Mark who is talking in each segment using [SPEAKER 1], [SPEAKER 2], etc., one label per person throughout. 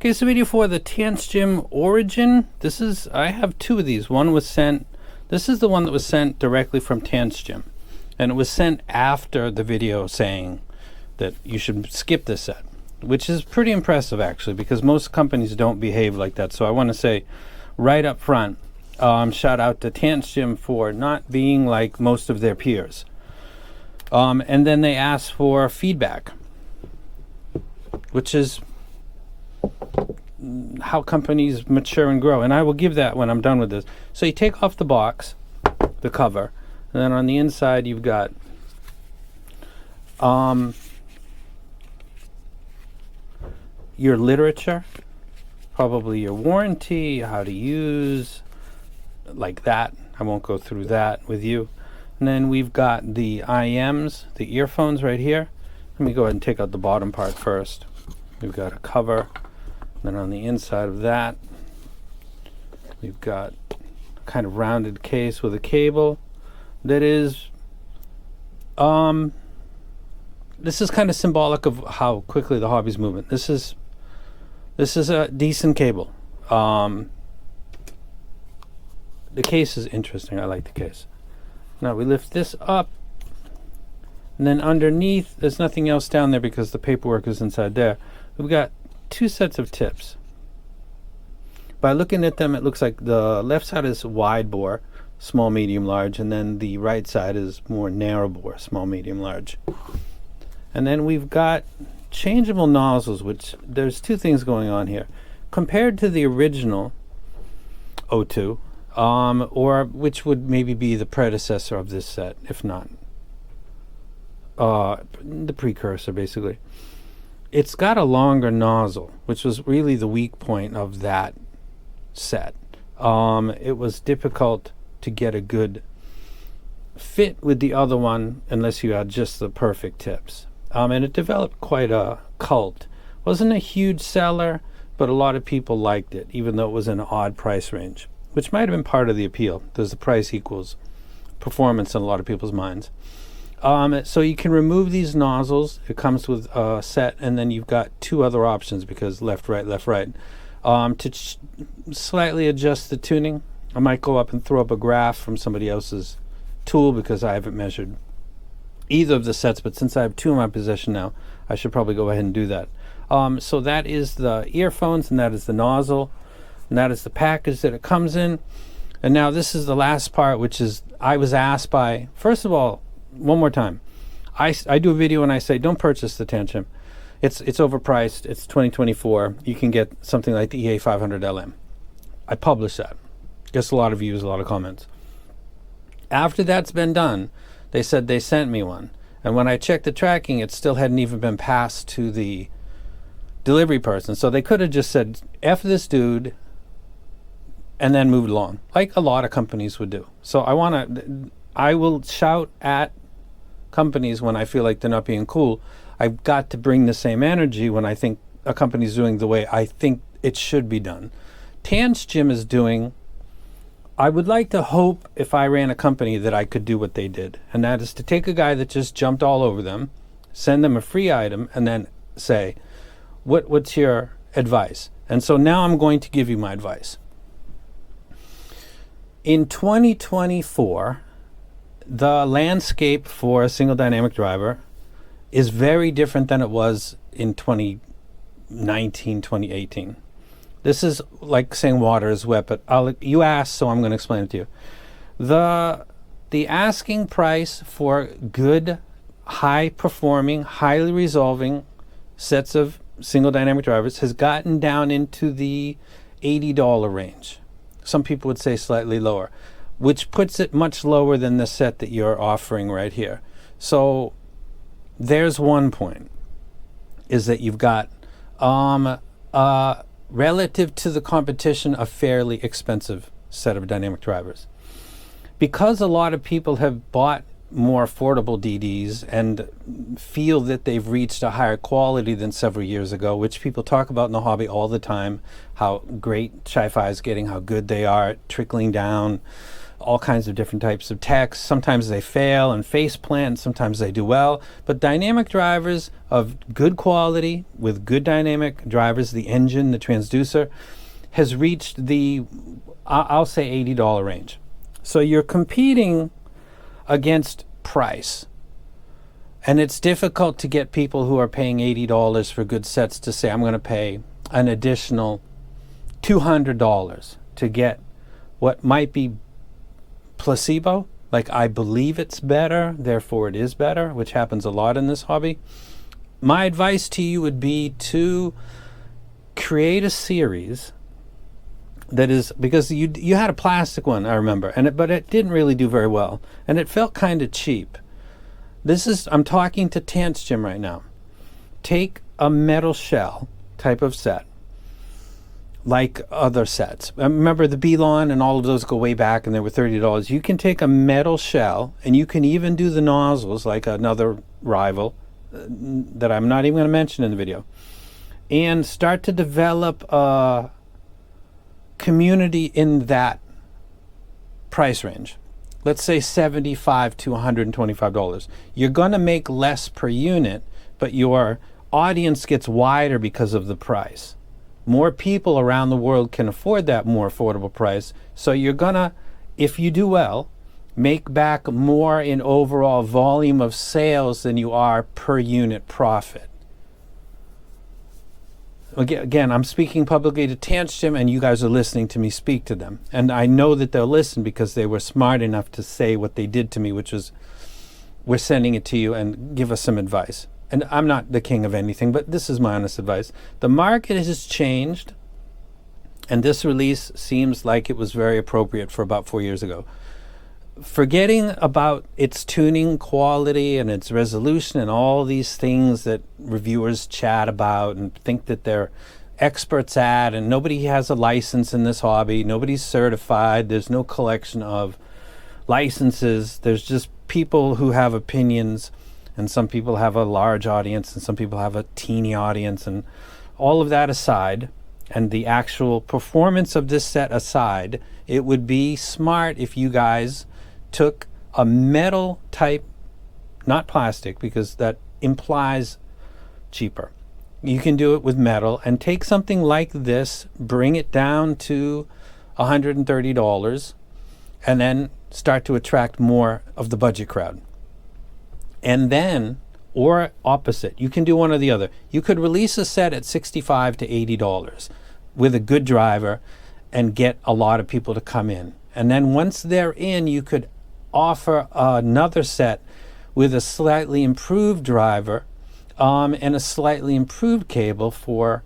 [SPEAKER 1] Okay, so video for the Tanchjim Origin. I have two of these. One was sent, this is the one that was sent directly from Tanchjim. And it was sent after the video saying that you should skip this set, which is pretty impressive actually, because most companies don't behave like that. So I want to say right up front, shout out to Tanchjim for not being like most of their peers. And then they asked for feedback, which is how companies mature and grow, and I will give that when I'm done with this. So you take off the box, the cover, and then on the inside you've got your literature, probably your warranty, how to use, like that. I won't go through that with you. And then we've got the IMs, the earphones right here. Let me go ahead and take out the bottom part first. We've got a cover. Then on the inside of that, we've got a kind of rounded case with a cable that is, this is kind of symbolic of how quickly the hobby's moving. This is a decent cable. The case is interesting. I like the case. Now we lift this up, and then underneath, there's nothing else down there because the paperwork is inside there. We've got two sets of tips. By looking at them, it looks like the left side is wide bore, small, medium, large, and then the right side is more narrow bore, small, medium, large. And then we've got changeable nozzles, which there's two things going on here. Compared to the original O2, or which would maybe be the predecessor of this set, if not the precursor, basically. It's got a longer nozzle, which was really the weak point of that set. It was difficult to get a good fit with the other one unless you had just the perfect tips. And it developed quite a cult. Wasn't a huge seller, but a lot of people liked it, even though it was in an odd price range, which might have been part of the appeal. There's the price equals performance in a lot of people's minds. So you can remove these nozzles. It comes with a set, and then you've got two other options because left, right, to slightly adjust the tuning. I might go up and throw up a graph from somebody else's tool because I haven't measured either of the sets, but since I have two in my possession now, I should probably go ahead and do that. So that is the earphones, and that is the nozzle, and that is the package that it comes in. And now this is the last part, which is I was asked by, first of all, one more time, I do a video and I say don't purchase the Tanchjim. It's overpriced. It's 2024. You can get something like the EA500LM. I publish that. Gets a lot of views, a lot of comments. After that's been done, they said they sent me one, and when I checked the tracking, it still hadn't even been passed to the delivery person. So they could have just said F this dude and then moved along, like a lot of companies would do. So I will shout at companies when I feel like they're not being cool. I've got to bring the same energy when I think a company's doing the way I think it should be done. Tanchjim is doing, I would like to hope if I ran a company that I could do what they did, and that is to take a guy that just jumped all over them, send them a free item, and then say, what's your advice? And so now I'm going to give you my advice. In 2024, the landscape for a single dynamic driver is very different than it was in 2019, 2018. This is like saying water is wet, but you asked, so I'm going to explain it to you. The asking price for good, high-performing, highly resolving sets of single dynamic drivers has gotten down into the $80 range. Some people would say slightly lower, which puts it much lower than the set that you're offering right here. So there's one point, is that you've got relative to the competition, a fairly expensive set of dynamic drivers. Because a lot of people have bought more affordable DDs and feel that they've reached a higher quality than several years ago, which people talk about in the hobby all the time, how great Chi-Fi is getting, how good they are at trickling down all kinds of different types of techs. Sometimes they fail and face plant, sometimes they do well. But dynamic drivers of good quality with good dynamic drivers, the engine, the transducer, has reached the, I'll say $80 range. So you're competing against price. And it's difficult to get people who are paying $80 for good sets to say, I'm going to pay an additional $200 to get what might be placebo, like I believe it's better, therefore it is better, which happens a lot in this hobby. My advice to you would be to create a series that is, because you had a plastic one, I remember, but it didn't really do very well, and it felt kind of cheap. I'm talking to Tanchjim right now. Take a metal shell type of set, like other sets. Remember the Belon and all of those go way back and they were $30. You can take a metal shell and you can even do the nozzles like another rival that I'm not even going to mention in the video, and start to develop a community in that price range. Let's say $75 to $125. You're going to make less per unit, but your audience gets wider because of the price. More people around the world can afford that more affordable price. So you're going to, if you do well, make back more in overall volume of sales than you are per unit profit. Again, I'm speaking publicly to Tanchjim, and you guys are listening to me speak to them. And I know that they'll listen because they were smart enough to say what they did to me, which was, we're sending it to you and give us some advice. And I'm not the king of anything, but this is my honest advice. The market has changed, and this release seems like it was very appropriate for about 4 years ago. Forgetting about its tuning quality and its resolution and all these things that reviewers chat about and think that they're experts at, and nobody has a license in this hobby, nobody's certified, there's no collection of licenses, there's just people who have opinions, and some people have a large audience and some people have a teeny audience, and all of that aside, and the actual performance of this set aside, it would be smart if you guys took a metal type, not plastic, because that implies cheaper. You can do it with metal, and take something like this, bring it down to $130, and then start to attract more of the budget crowd. And then, or opposite, you can do one or the other. You could release a set at $65 to $80 with a good driver and get a lot of people to come in. And then once they're in, you could offer another set with a slightly improved driver and a slightly improved cable for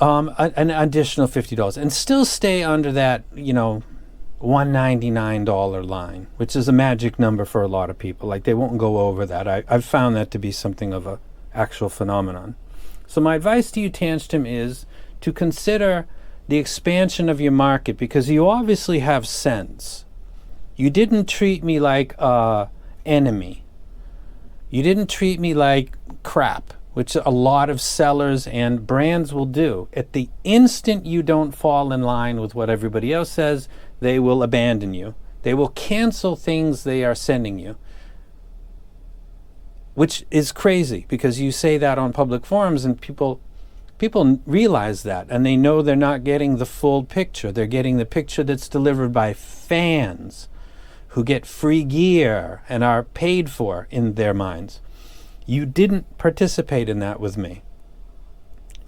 [SPEAKER 1] an additional $50, and still stay under that, $199 line, which is a magic number for a lot of people. Like, they won't go over that. I've found that to be something of a actual phenomenon. So my advice to you, Tanchjim, is to consider the expansion of your market, because you obviously have sense. You didn't treat me like an enemy. You didn't treat me like crap, which a lot of sellers and brands will do. At the instant you don't fall in line with what everybody else says, they will abandon you. They will cancel things they are sending you, which is crazy, because you say that on public forums and people realize that, and they know they're not getting the full picture. They're getting the picture that's delivered by fans who get free gear and are paid for in their minds. You didn't participate in that with me.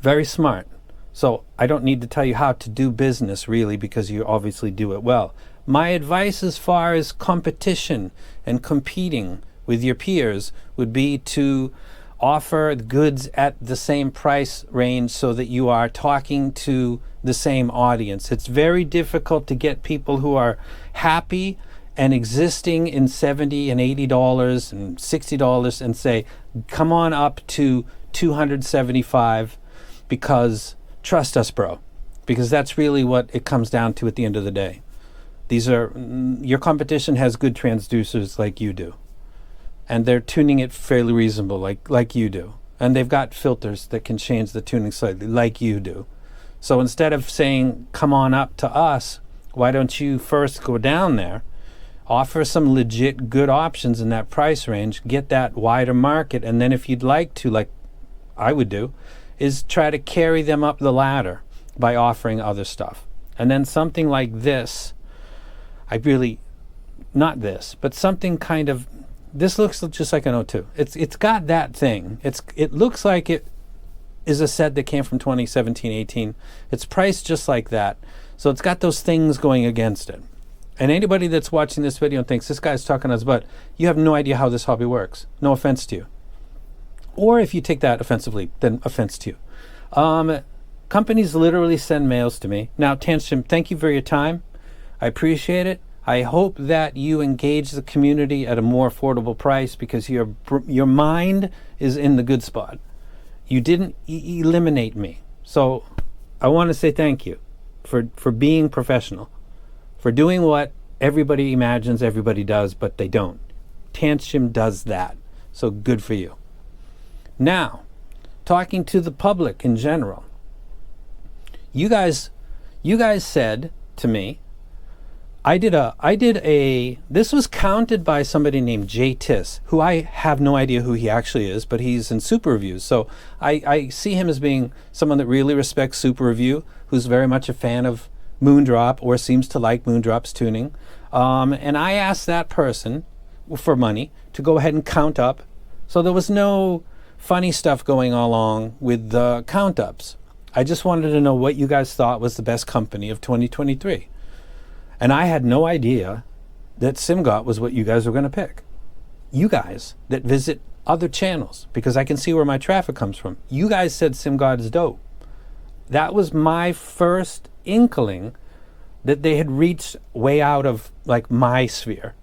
[SPEAKER 1] Very smart. So I don't need to tell you how to do business, really, because you obviously do it well. My advice as far as competition and competing with your peers would be to offer goods at the same price range so that you are talking to the same audience. It's very difficult to get people who are happy and existing in $70 and $80 and $60 and say, come on up to $275, because trust us, bro, because that's really what it comes down to at the end of the day. Your competition has good transducers like you do, and they're tuning it fairly reasonable like you do, and they've got filters that can change the tuning slightly like you do. So instead of saying, come on up to us, why don't you first go down there, offer some legit good options in that price range, get that wider market, and then if you'd like to, like I would do, is try to carry them up the ladder by offering other stuff. And then something like this, not this, but something kind of, this looks just like an O2. It's got that thing. It looks like it is a set that came from 2017, 18. It's priced just like that. So it's got those things going against it. And anybody that's watching this video and thinks this guy's talking us butt, you have no idea how this hobby works. No offense to you. Or if you take that offensively, then offense to you. Companies literally send mails to me. Now, Tanchjim, thank you for your time. I appreciate it. I hope that you engage the community at a more affordable price because your mind is in the good spot. You didn't eliminate me. So I want to say thank you for being professional, for doing what everybody imagines everybody does, but they don't. Tanchjim does that. So good for you. Now, talking to the public in general, you guys said to me, this was counted by somebody named Jay Tiss, who I have no idea who he actually is, but he's in Super Reviews. So I see him as being someone that really respects Super Review, who's very much a fan of Moondrop or seems to like Moondrop's tuning. And I asked that person for money to go ahead and count up. So there was no funny stuff going along with the count ups. I just wanted to know what you guys thought was the best company of 2023. And I had no idea that SimGot was what you guys were going to pick. You guys that visit other channels, because I can see where my traffic comes from. You guys said SimGot is dope. That was my first inkling that they had reached way out of like my sphere.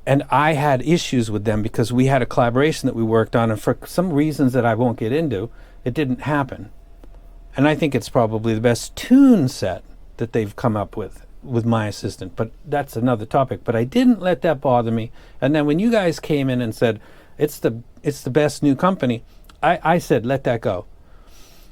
[SPEAKER 1] And I had issues with them because we had a collaboration that we worked on, and for some reasons that I won't get into, it didn't happen. And I think it's probably the best tune set that they've come up with my assistant, but that's another topic. But I didn't let that bother me. And then when you guys came in and said it's the best new company, I said let that go.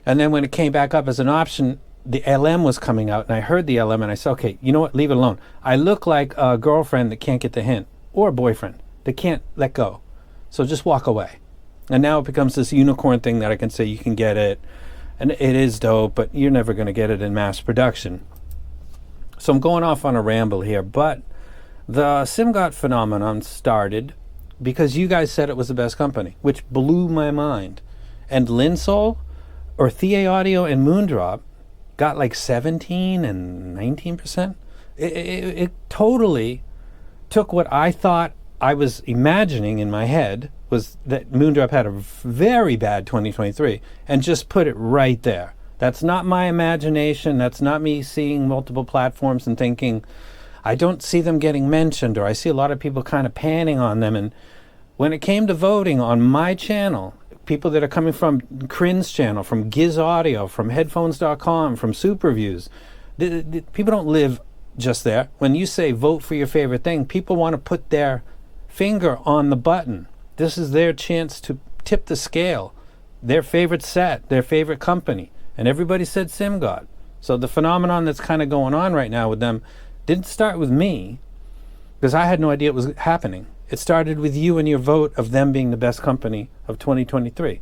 [SPEAKER 1] And then when it came back up as an option, the LM was coming out, and I heard the LM and I said, okay, you know what, leave it alone. I look like a girlfriend that can't get the hint, or a boyfriend that can't let go. So just walk away. And now it becomes this unicorn thing that I can say you can get it, and it is dope, but you're never going to get it in mass production. So I'm going off on a ramble here, but the SimGot phenomenon started because you guys said it was the best company, which blew my mind. And Linsol, or Thea Audio, and Moondrop got like 17 and 19%. It totally took what I thought I was imagining in my head was that Moondrop had a very bad 2023 and just put it right there. That's not my imagination. That's not me seeing multiple platforms and thinking, I don't see them getting mentioned, or I see a lot of people kind of panning on them. And when it came to voting on my channel, people that are coming from Crin's channel, from Giz Audio, from headphones.com, from Super Reviews, people don't live just there. When you say vote for your favorite thing, people want to put their finger on the button. This is their chance to tip the scale. Their favorite set, their favorite company. And everybody said SimGot. So the phenomenon that's kind of going on right now with them didn't start with me, because I had no idea it was happening. It started with you and your vote of them being the best company of 2023.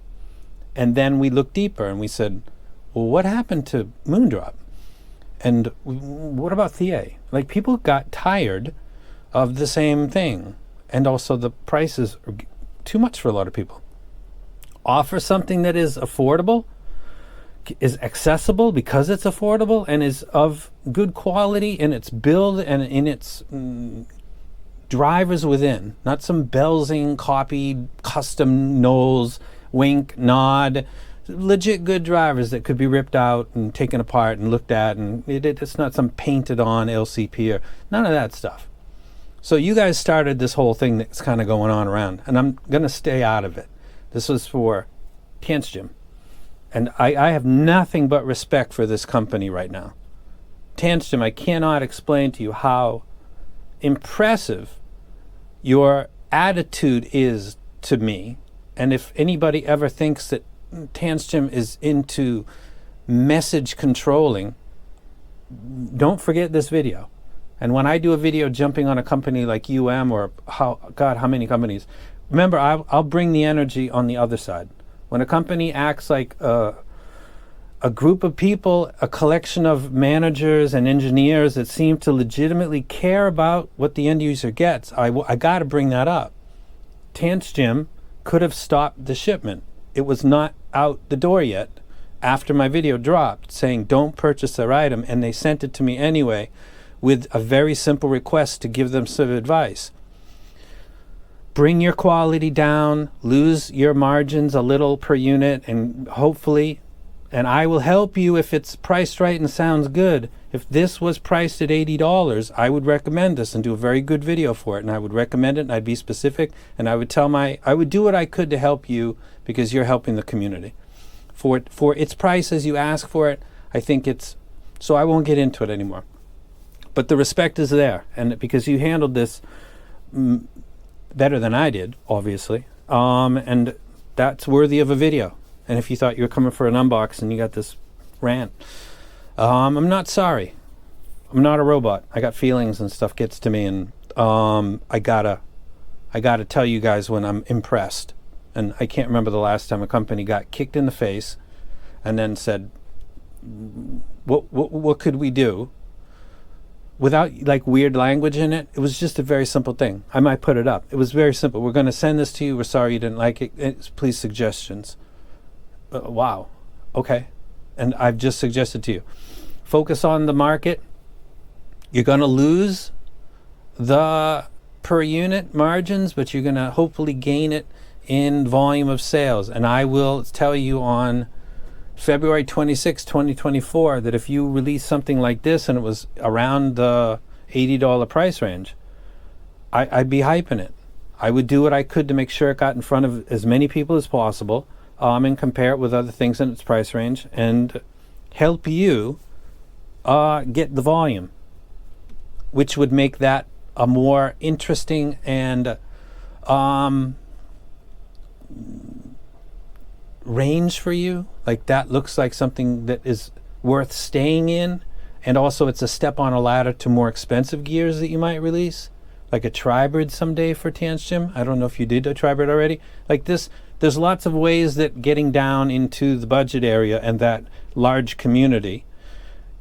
[SPEAKER 1] And then we looked deeper and we said, well, what happened to Moondrop? And what about Thea? Like, people got tired of the same thing. And also the prices are too much for a lot of people. Offer something that is affordable, is accessible because it's affordable, and is of good quality in its build and in its drivers within. Not some Belsing copied custom Knowles, wink, nod. Legit good drivers that could be ripped out and taken apart and looked at, and it's not some painted on LCP or none of that stuff. So you guys started this whole thing that's kind of going on around, and I'm going to stay out of it. This was for Tanchjim. And I have nothing but respect for this company right now. Tanchjim, I cannot explain to you how impressive your attitude is to me. And if anybody ever thinks that Tanchjim is into message controlling, don't forget this video. And when I do a video jumping on a company like or how many companies, remember, I'll bring the energy on the other side. When a company acts like a group of people, a collection of managers and engineers that seem to legitimately care about what the end user gets, I got to bring that up. Tanchjim could have stopped the shipment. It was not out the door yet after my video dropped saying don't purchase their item, and they sent it to me anyway with a very simple request to give them some advice. Bring your quality down, lose your margins a little per unit, and hopefully, and I will help you if it's priced right and sounds good. If this was priced at $80, I would recommend this and do a very good video for it, and I would recommend it, and I'd be specific, and I would do what I could to help you because you're helping the community. For its price as you ask for it, I think so I won't get into it anymore. But the respect is there, and because you handled this better than I did, obviously, and that's worthy of a video. And if you thought you were coming for an unbox and you got this rant, I'm not sorry. I'm not a robot. I got feelings and stuff gets to me, and I gotta tell you guys when I'm impressed. And I can't remember the last time a company got kicked in the face and then said, what could we do? Without like weird language in it. It was just a very simple thing. I might put it up. It was very simple. We're going to send this to you. We're sorry you didn't like it. Please suggestions. Wow. Okay. And I've just suggested to you. Focus on the market. You're going to lose the per unit margins, but you're going to hopefully gain it in volume of sales. And I will tell you on February 26, 2024, that if you release something like this and it was around the $80 price range, I'd be hyping it. I would do what I could to make sure it got in front of as many people as possible, and compare it with other things in its price range and help you get the volume, which would make that a more interesting and range for you. Like that looks like something that is worth staying in, and also it's a step on a ladder to more expensive gears that you might release, like a tribrid someday for Tanchjim. I don't know if you did a tribrid already. Like this, there's lots of ways that getting down into the budget area and that large community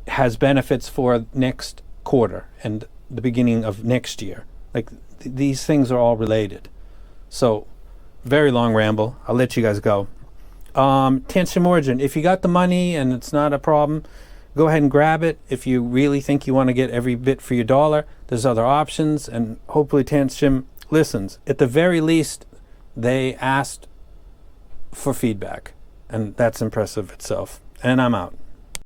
[SPEAKER 1] has benefits for next quarter and the beginning of next year. Like these things are all related. So very long ramble. I'll let you guys go. Tanchjim Origin, if you got the money and it's not a problem, go ahead and grab it. If you really think you want to get every bit for your dollar, there's other options, and hopefully Tanchjim listens. At the very least, they asked for feedback, and that's impressive itself. And I'm out.